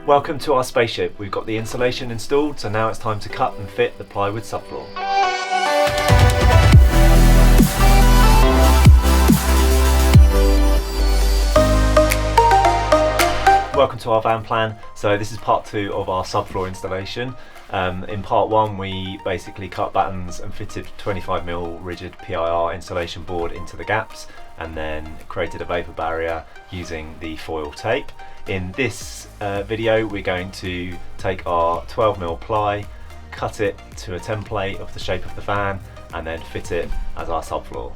Welcome to our spaceship. We've got the insulation installed, so now it's time to cut and fit the plywood subfloor. Welcome to our van plan. So this is part 2 of our subfloor installation. In part 1 we basically cut battens and fitted 25mm rigid PIR insulation board into the gaps, and then created a vapor barrier using the foil tape. In this video we're going to take our 12mm ply, cut it to a template of the shape of the van, and then fit it as our subfloor.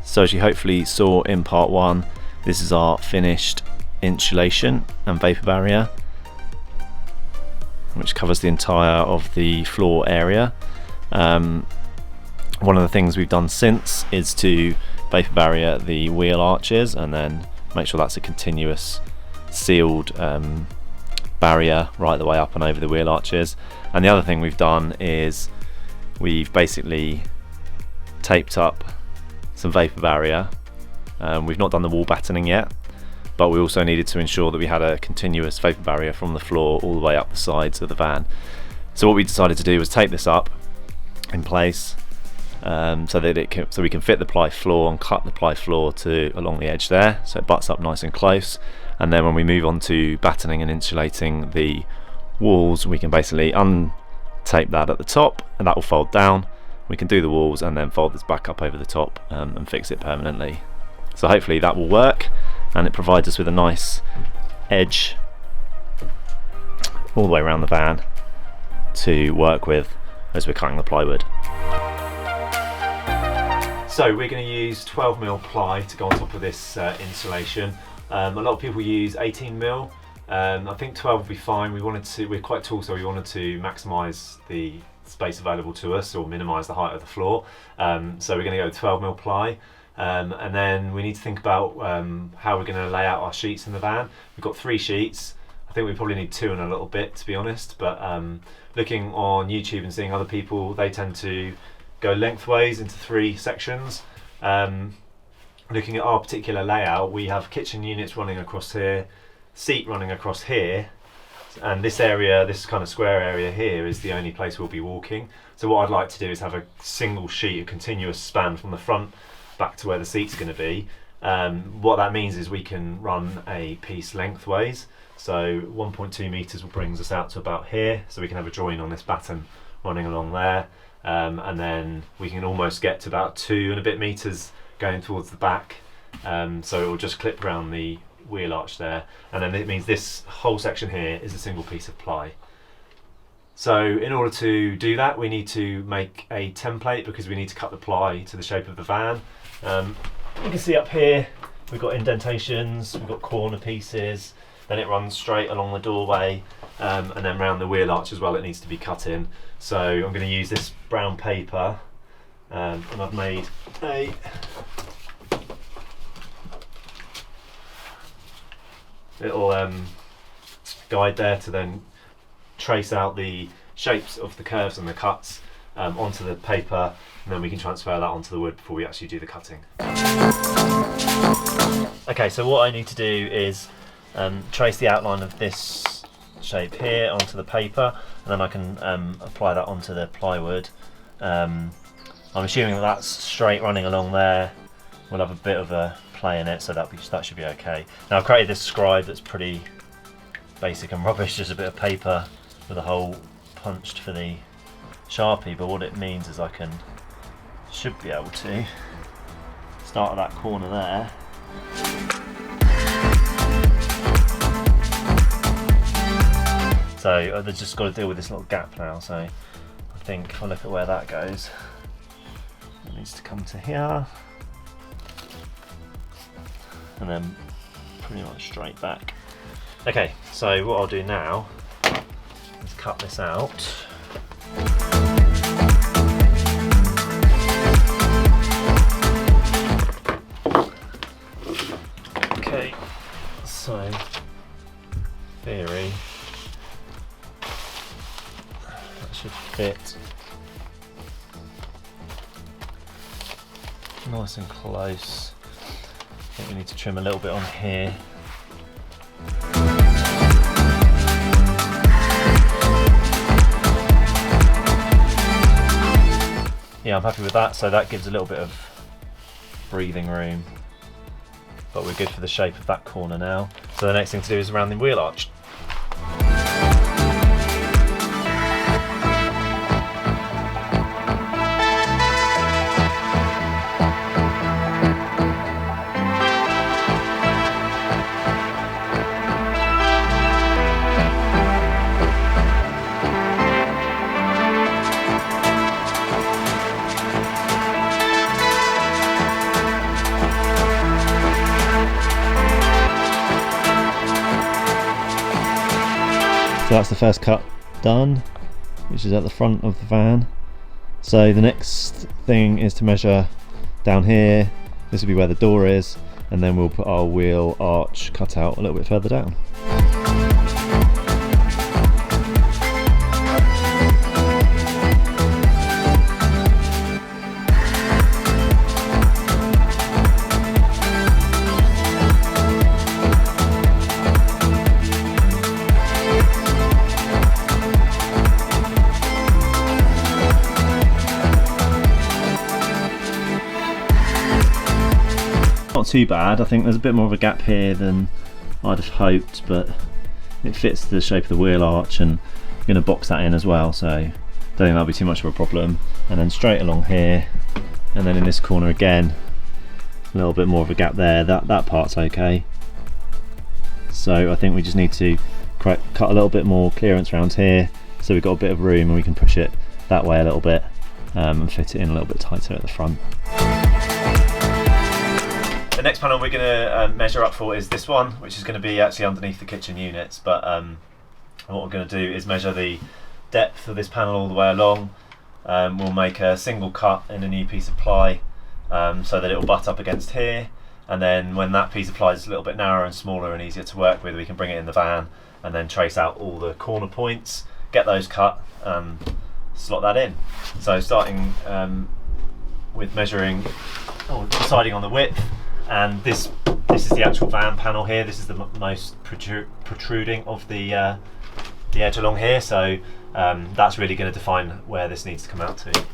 So as you hopefully saw in part 1, this is our finished insulation and vapor barrier, which covers the entire of the floor area. One of the things we've done since is to vapor barrier the wheel arches and then make sure that's a continuous sealed barrier right the way up and over the wheel arches. And the other thing we've done is we've basically taped up some vapor barrier. We've not done the wall battening yet, but we also needed to ensure that we had a continuous vapor barrier from the floor all the way up the sides of the van. So what we decided to do was tape this up in place so we can fit the ply floor and cut the ply floor to along the edge there, so it butts up nice and close. And then when we move on to battening and insulating the walls, we can basically untape that at the top and that will fold down. We can do the walls and then fold this back up over the top and fix it permanently. So hopefully that will work, and it provides us with a nice edge all the way around the van to work with as we're cutting the plywood. So we're going to use 12mm ply to go on top of this insulation. A lot of people use 18mm. I think 12 will be fine. We're quite tall, so we wanted to maximise the space available to us or minimise the height of the floor. So we're going to go with 12mm ply. And then we need to think about how we're going to lay out our sheets in the van. We've got 3 sheets. I think we probably need 2 in a little bit, to be honest, but looking on YouTube and seeing other people, they tend to go lengthways into 3 sections. Looking at our particular layout, we have kitchen units running across here, seat running across here, and this area, this kind of square area here, is the only place we'll be walking. So what I'd like to do is have a single sheet, a continuous span from the front back to where the seat's going to be. What that means is we can run a piece lengthways, so 1.2 metres brings us out to about here, so we can have a join on this batten running along there, and then we can almost get to about 2 and a bit metres going towards the back, so it will just clip around the wheel arch there, and then it means this whole section here is a single piece of ply. So in order to do that, we need to make a template because we need to cut the ply to the shape of the van. You can see up here we've got indentations, we've got corner pieces, then it runs straight along the doorway, and then around the wheel arch as well it needs to be cut in. So I'm going to use this brown paper, and I've made a little guide there to then trace out the shapes of the curves and the cuts onto the paper, and then we can transfer that onto the wood before we actually do the cutting. Okay, so what I need to do is trace the outline of this shape here onto the paper, and then I can apply that onto the plywood. I'm assuming that that's straight running along there. We'll have a bit of a play in it, so that should be okay. Now I've created this scribe that's pretty basic and rubbish, just a bit of paper with a hole punched for the Sharpie, but what it means is I should be able to start at that corner there. So I've just got to deal with this little gap now, so I think if I look at where that goes, it needs to come to here and then pretty much straight back. Okay, so what I'll do now is cut this out. Okay, so theory, that should fit nice and close. I think we need to trim a little bit on here. yeah, I'm happy with that. So that gives a little bit of breathing room, but we're good for the shape of that corner now. So the next thing to do is around the wheel arch. So that's the first cut done, which is at the front of the van. So the next thing is to measure down here. This will be where the door is, and then we'll put our wheel arch cut out a little bit further down. Not too bad. I think there's a bit more of a gap here than I'd have hoped, but it fits the shape of the wheel arch, and I'm going to box that in as well, so I don't think that'll be too much of a problem. And then straight along here, and then in this corner again, a little bit more of a gap there. That part's okay. So I think we just need to cut a little bit more clearance around here, so we've got a bit of room and we can push it that way a little bit, and fit it in a little bit tighter at the front. The next panel we're going to measure up for is this one, which is going to be actually underneath the kitchen units, but what we're going to do is measure the depth of this panel all the way along. We'll make a single cut in a new piece of ply, so that it will butt up against here, and then when that piece of ply is a little bit narrower and smaller and easier to work with, we can bring it in the van and then trace out all the corner points, get those cut, slot that in. So starting with measuring, deciding on the width. And this is the actual van panel here. This is the most protruding of the edge along here, so that's really going to define where this needs to come out to.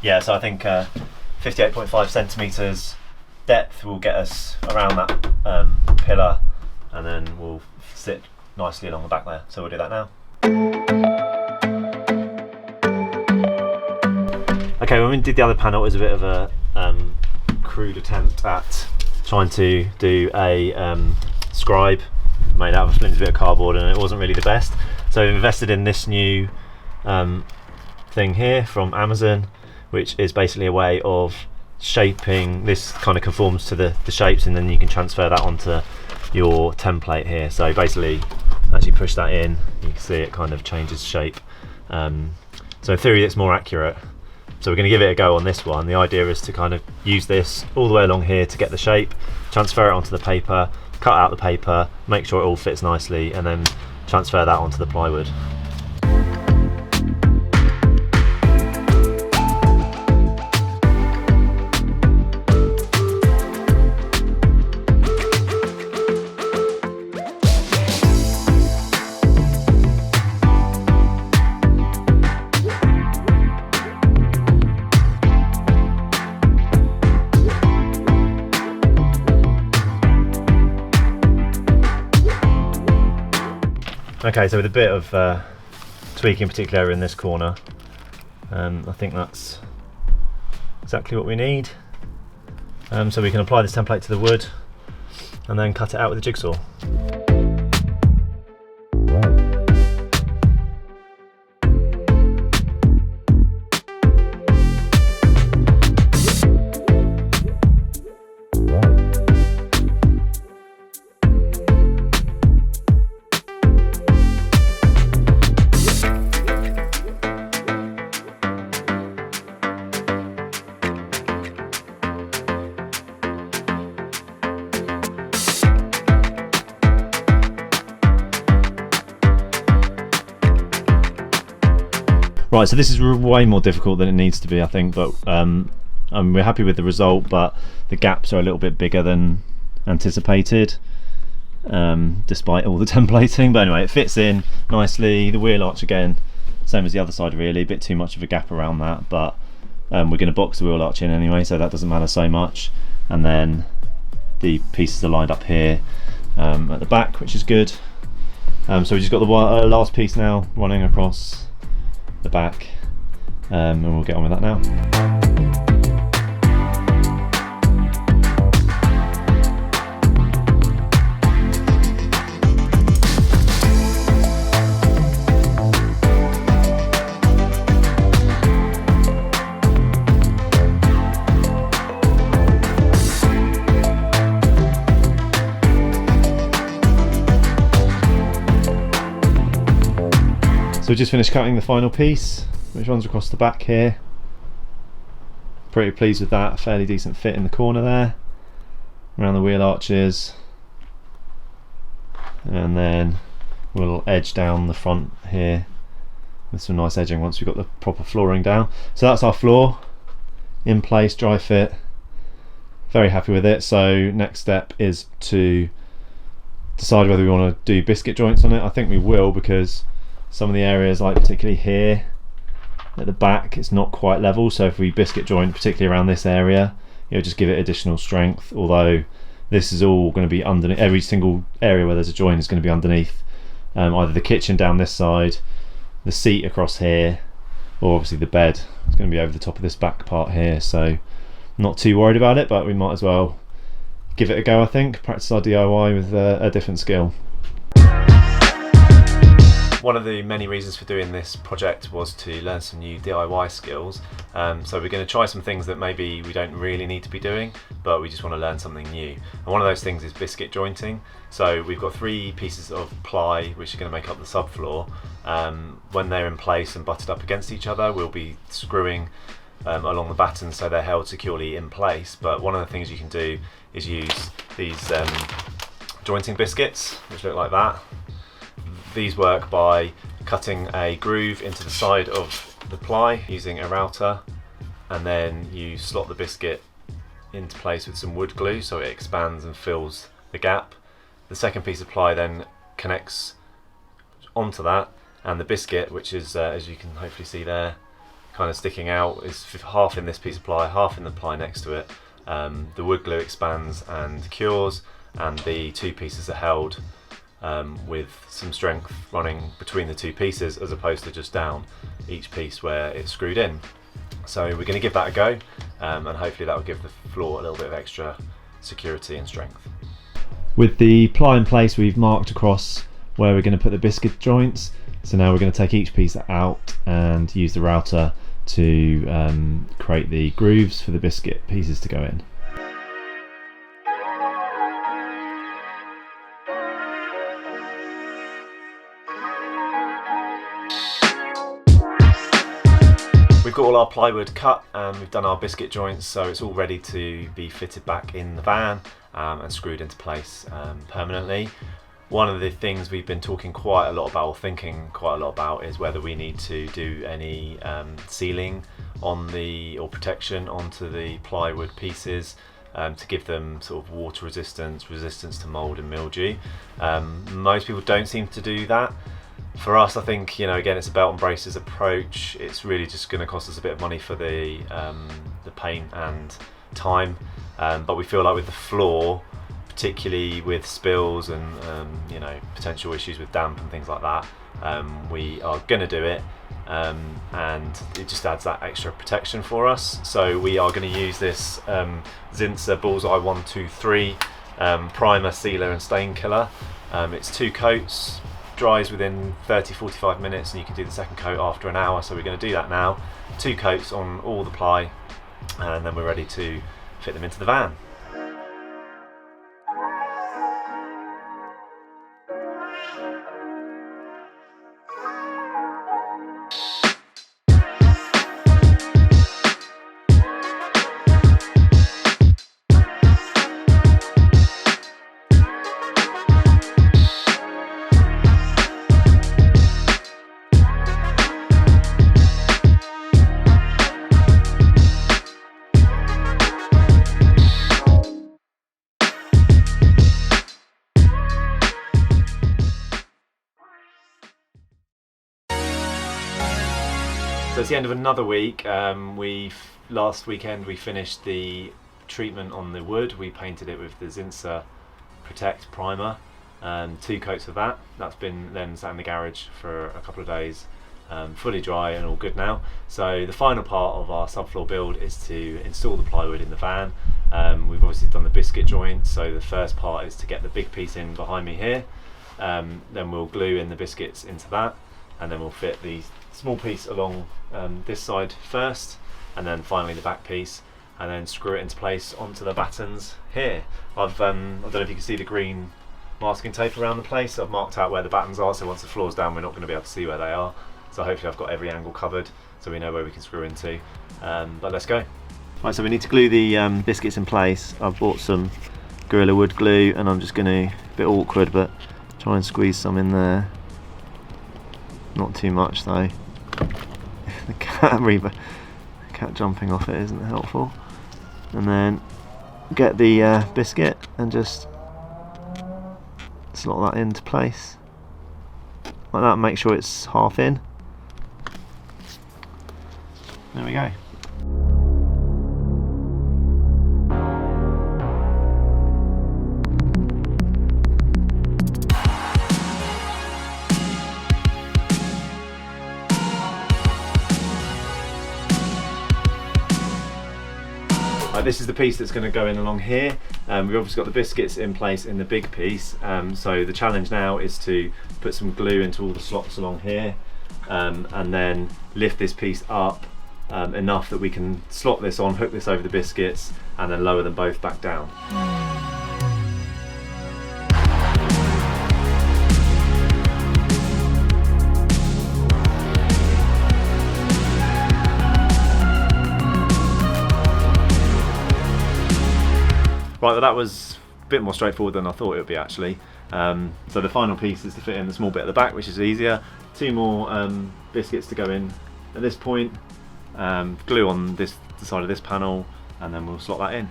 Yeah, so I think 58.5 centimetres depth will get us around that pillar, and then we'll sit nicely along the back there. So we'll do that now. Okay, when we did the other panel, it was a bit of a crude attempt at trying to do a scribe made out of a flimsy bit of cardboard, and it wasn't really the best. So we've invested in this new thing here from Amazon, which is basically a way of shaping. This kind of conforms to the shapes, and then you can transfer that onto your template here. So basically, as you push that in, you can see it kind of changes shape. So in theory it's more accurate. So we're going to give it a go on this one. The idea is to kind of use this all the way along here to get the shape, transfer it onto the paper, cut out the paper, make sure it all fits nicely, and then transfer that onto the plywood. Okay, so with a bit of tweaking, particularly in this corner, I think that's exactly what we need. So we can apply this template to the wood and then cut it out with a jigsaw. Right, so this is way more difficult than it needs to be, I think, but we're happy with the result, but the gaps are a little bit bigger than anticipated, despite all the templating. But anyway, it fits in nicely. The wheel arch again same as the other side really, a bit too much of a gap around that, but we're going to box the wheel arch in anyway, so that doesn't matter so much. And then the pieces are lined up here at the back, which is good. So we just got the last piece now running across the back, and we'll get on with that now. So we just finished cutting the final piece, which runs across the back here. Pretty pleased with that, fairly decent fit in the corner there, around the wheel arches. And then we'll edge down the front here with some nice edging once we've got the proper flooring down. So that's our floor, in place, dry fit. Very happy with it. So next step is to decide whether we want to do biscuit joints on it. I think we will, because some of the areas, like particularly here at the back, it's not quite level, so if we biscuit joint particularly around this area, it'll just give it additional strength. Although this is all going to be underneath, every single area where there's a joint is going to be underneath either the kitchen down this side, the seat across here, or obviously the bed is going to be over the top of this back part here. So not too worried about it, but we might as well give it a go. I think practice our DIY with a different skill. One of the many reasons for doing this project was to learn some new DIY skills. So we're going to try some things that maybe we don't really need to be doing, but we just want to learn something new. And one of those things is biscuit jointing. So we've got 3 pieces of ply which are going to make up the subfloor. When they're in place and butted up against each other, we'll be screwing along the battens so they're held securely in place. But one of the things you can do is use these jointing biscuits, which look like that. These work by cutting a groove into the side of the ply using a router, and then you slot the biscuit into place with some wood glue so it expands and fills the gap. The second piece of ply then connects onto that, and the biscuit, which is as you can hopefully see there, kind of sticking out, is half in this piece of ply, half in the ply next to it. The wood glue expands and cures, and the 2 pieces are held with some strength running between the 2 pieces, as opposed to just down each piece where it's screwed in. So we're going to give that a go, and hopefully that will give the floor a little bit of extra security and strength. With the ply in place, we've marked across where we're going to put the biscuit joints. So now we're going to take each piece out and use the router to create the grooves for the biscuit pieces to go in. We've got all our plywood cut and we've done our biscuit joints, so it's all ready to be fitted back in the van and screwed into place permanently. One of the things we've been talking quite a lot about, or thinking quite a lot about, is whether we need to do any sealing on the, or protection onto the plywood pieces to give them sort of water resistance, resistance to mould and mildew. Most people don't seem to do that. For us, I think, you know, again, it's a belt and braces approach. It's really just going to cost us a bit of money for the paint and time, but we feel like with the floor, particularly with spills and you know, potential issues with damp and things like that, we are going to do it, and it just adds that extra protection for us. So we are going to use this Zinsser Bullseye 123 primer, sealer and stain killer. It's 2 coats, dries within 30-45 minutes, and you can do the second coat after an hour. So we're going to do that now, 2 coats on all the ply, and then we're ready to fit them into the van. So it's the end of another week. Last weekend we finished the treatment on the wood. We painted it with the Zinsa Protect primer, 2 coats of that. That's been then sat in the garage for a couple of days, fully dry and all good now. So the final part of our subfloor build is to install the plywood in the van. We've obviously done the biscuit joint, so the first part is to get the big piece in behind me here. Then we'll glue in the biscuits into that, and then we'll fit the small piece along this side first, and then finally the back piece, and then screw it into place onto the battens here. I don't know if you can see the green masking tape around the place. I've marked out where the battens are, so once the floor's down we're not going to be able to see where they are. So hopefully I've got every angle covered so we know where we can screw into. But let's go. Right, so we need to glue the biscuits in place. I've bought some Gorilla Wood glue and I'm just going to, a bit awkward, but try and squeeze some in there. Not too much though. The cat jumping off it isn't helpful. And then get the biscuit and just slot that into place like that. Make sure it's half in. There we go. This is the piece that's going to go in along here. We've obviously got the biscuits in place in the big piece, so the challenge now is to put some glue into all the slots along here, and then lift this piece up enough that we can slot this on, hook this over the biscuits, and then lower them both back down. Right, well that was a bit more straightforward than I thought it would be actually. So the final piece is to fit in the small bit at the back, which is easier. 2 more biscuits to go in at this point. Glue on the side of this panel, and then we'll slot that in.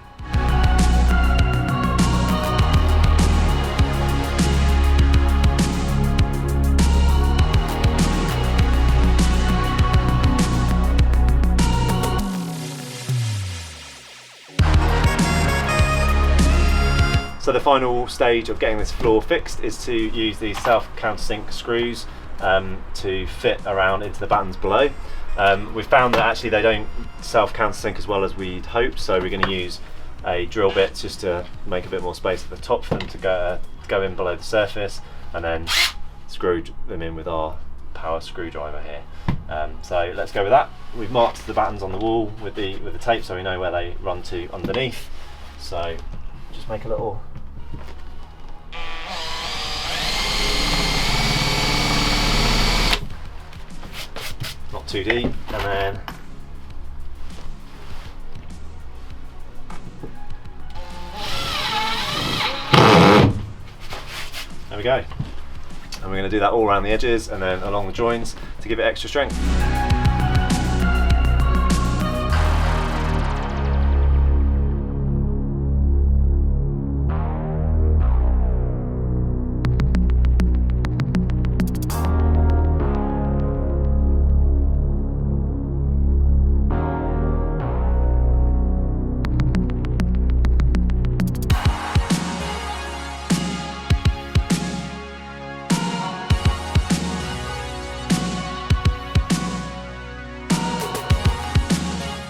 So the final stage of getting this floor fixed is to use these self-countersink screws to fit around into the battens below. We've found that actually they don't self-countersink as well as we'd hoped, so we're going to use a drill bit just to make a bit more space at the top for them to go in below the surface, and then screw them in with our power screwdriver here. So let's go with that. We've marked the battens on the wall with the tape so we know where they run to underneath. So just make a little not too deep, and then there we go. And we're going to do that all around the edges and then along the joins to give it extra strength.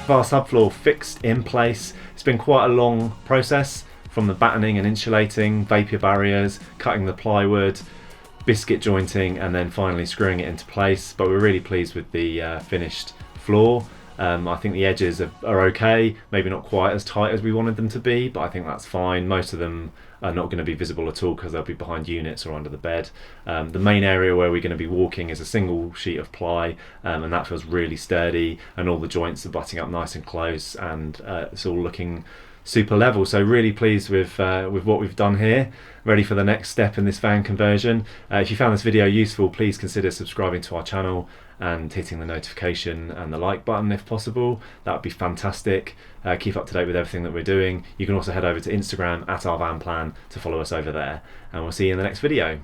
Our subfloor fixed in place. It's been quite a long process, from the battening and insulating, vapour barriers, cutting the plywood, biscuit jointing, and then finally screwing it into place. But we're really pleased with the finished floor. I think the edges are okay, maybe not quite as tight as we wanted them to be, but I think that's fine. Most of them are not going to be visible at all because they'll be behind units or under the bed. The main area where we're going to be walking is a single sheet of ply, and that feels really sturdy, and all the joints are butting up nice and close, and it's all looking super level. So really pleased with what we've done here. Ready for the next step in this van conversion. If you found this video useful, please consider subscribing to our channel and hitting the notification and the like button if possible. That would be fantastic. Keep up to date with everything that we're doing. You can also head over to Instagram @ourvanplan to follow us over there, and we'll see you in the next video.